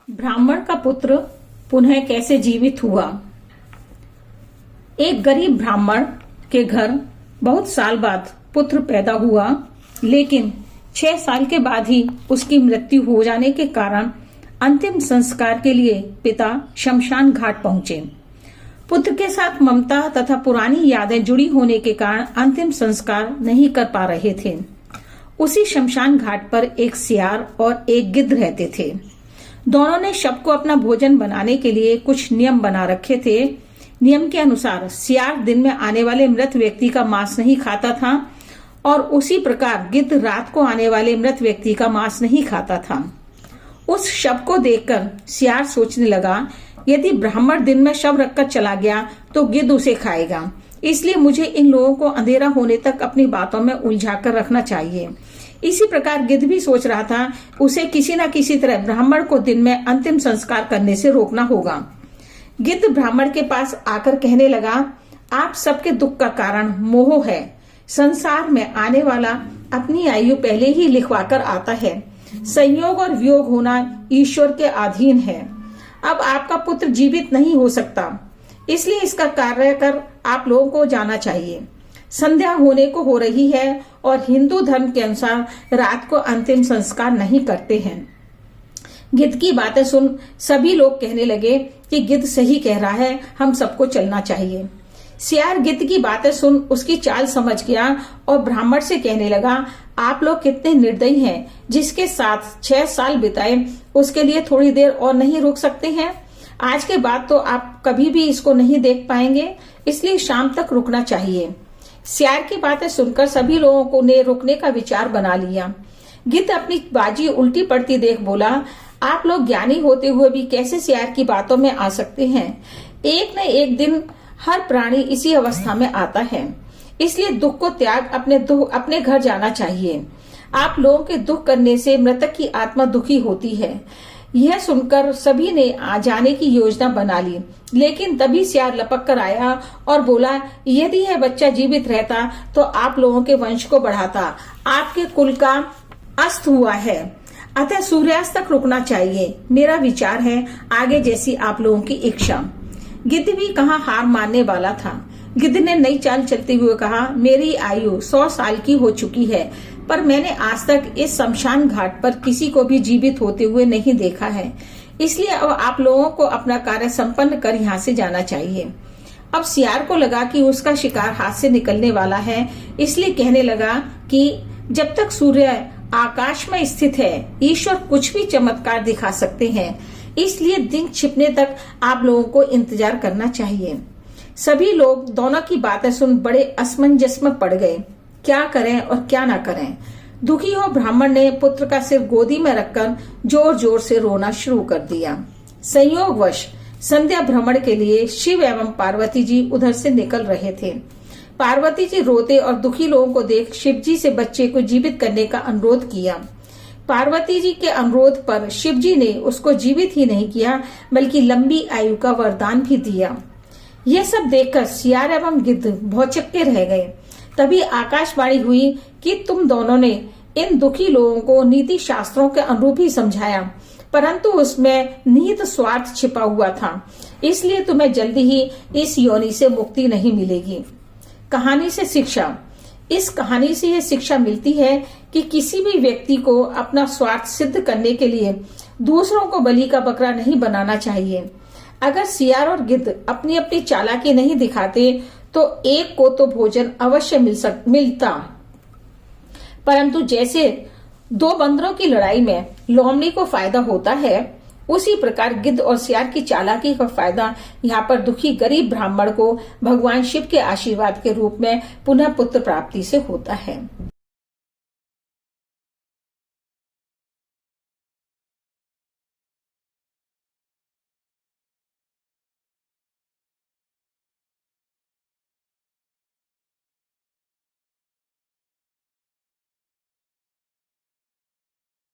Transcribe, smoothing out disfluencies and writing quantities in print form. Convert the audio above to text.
ब्राह्मण का पुत्र पुनः कैसे जीवित हुआ। एक गरीब ब्राह्मण के घर बहुत साल बाद पुत्र पैदा हुआ, लेकिन 6 साल के बाद ही उसकी मृत्यु हो जाने के कारण अंतिम संस्कार के लिए पिता शमशान घाट पहुंचे। पुत्र के साथ ममता तथा पुरानी यादें जुड़ी होने के कारण अंतिम संस्कार नहीं कर पा रहे थे। उसी शमशान घाट पर एक सियार और एक गिद्ध रहते थे। दोनों ने शव को अपना भोजन बनाने के लिए कुछ नियम बना रखे थे। नियम के अनुसार सियार दिन में आने वाले मृत व्यक्ति का मांस नहीं खाता था और उसी प्रकार गिद्ध रात को आने वाले मृत व्यक्ति का मांस नहीं खाता था। उस शव को देखकर सियार सोचने लगा, यदि ब्राह्मण दिन में शव रखकर चला गया तो गिद्ध उसे खाएगा, इसलिए मुझे इन लोगों को अंधेरा होने तक अपनी बातों में उलझा कर रखना चाहिए। इसी प्रकार गिद्ध भी सोच रहा था, उसे किसी न किसी तरह ब्राह्मण को दिन में अंतिम संस्कार करने से रोकना होगा। गिद्ध ब्राह्मण के पास आकर कहने लगा, आप सबके दुख का कारण मोह है। संसार में आने वाला अपनी आयु पहले ही लिखवाकर आता है। संयोग और वियोग होना ईश्वर के अधीन है। अब आपका पुत्र जीवित नहीं हो सकता, इसलिए इसका कार्य कर आप लोगों को जाना चाहिए। संध्या होने को हो रही है और हिंदू धर्म के अनुसार रात को अंतिम संस्कार नहीं करते हैं। गिद्ध की बातें सुन सभी लोग कहने लगे कि गिद्ध सही कह रहा है, हम सबको चलना चाहिए। सियार गिद्ध की बातें सुन उसकी चाल समझ गया और ब्राह्मण से कहने लगा, आप लोग कितने निर्दयी हैं, जिसके साथ 6 साल बिताए उसके लिए थोड़ी देर और नहीं रुक सकते हैं। आज के बाद तो आप कभी भी इसको नहीं देख पाएंगे, इसलिए शाम तक रुकना चाहिए। सियार की बातें सुनकर सभी लोगों को ने रुकने का विचार बना लिया। गिद्ध अपनी बाजी उल्टी पड़ती देख बोला, आप लोग ज्ञानी होते हुए भी कैसे सियार की बातों में आ सकते हैं। एक न एक दिन हर प्राणी इसी अवस्था में आता है, इसलिए दुख को त्याग अपने घर जाना चाहिए। आप लोगों के दुख करने से मृतक की आत्मा दुखी होती है। यह सुनकर सभी ने आ जाने की योजना बना ली, लेकिन तभी सियार लपक कर आया और बोला, यदि यह बच्चा जीवित रहता तो आप लोगों के वंश को बढ़ाता। आपके कुल का अस्त हुआ है, अतः सूर्यास्त तक रुकना चाहिए। मेरा विचार है, आगे जैसी आप लोगों की इच्छा। गिद्ध भी कहाँ हार मानने वाला था। गिद्ध ने नई चाल चलते हुए कहा, मेरी आयु 100 साल की हो चुकी है, पर मैंने आज तक इस शमशान घाट पर किसी को भी जीवित होते हुए नहीं देखा है, इसलिए अब आप लोगों को अपना कार्य संपन्न कर यहाँ से जाना चाहिए। अब सियार को लगा कि उसका शिकार हाथ से निकलने वाला है, इसलिए कहने लगा कि जब तक सूर्य आकाश में स्थित है, ईश्वर कुछ भी चमत्कार दिखा सकते हैं, इसलिए दिन छिपने तक आप लोगों को इंतजार करना चाहिए। सभी लोग दोनों की बातें सुन बड़े असमंजस में पड़ गए, क्या करें और क्या ना करें। दुखी हो ब्राह्मण ने पुत्र का सिर गोदी में रखकर जोर जोर से रोना शुरू कर दिया। संयोगवश संध्या भ्रमण के लिए शिव एवं पार्वती जी उधर से निकल रहे थे। पार्वती जी रोते और दुखी लोगों को देख शिव जी से बच्चे को जीवित करने का अनुरोध किया। पार्वती जी के अनुरोध पर शिव जी ने उसको जीवित ही नहीं किया, बल्कि लंबी आयु का वरदान भी दिया। यह सब देखकर सियार एवं गिद्ध भौचक्के रह गए। तभी आकाशवाणी हुई कि तुम दोनों ने इन दुखी लोगों को नीति शास्त्रों के अनुरूप ही समझाया, परंतु उसमें निहित स्वार्थ छिपा हुआ था, इसलिए तुम्हें जल्दी ही इस योनि से मुक्ति नहीं मिलेगी। कहानी से शिक्षा। इस कहानी से यह शिक्षा मिलती है कि किसी भी व्यक्ति को अपना स्वार्थ सिद्ध करने के लिए दूसरों को बलि का बकरा नहीं बनाना चाहिए। अगर सियार और गिद्ध अपनी अपनी चालाकी नहीं दिखाते तो एक को तो भोजन अवश्य मिलता, परंतु जैसे 2 बंदरों की लड़ाई में लोमड़ी को फायदा होता है, उसी प्रकार गिद्ध और सियार की चालाकी का फायदा यहाँ पर दुखी गरीब ब्राह्मण को भगवान शिव के आशीर्वाद के रूप में पुनः पुत्र प्राप्ति से होता है।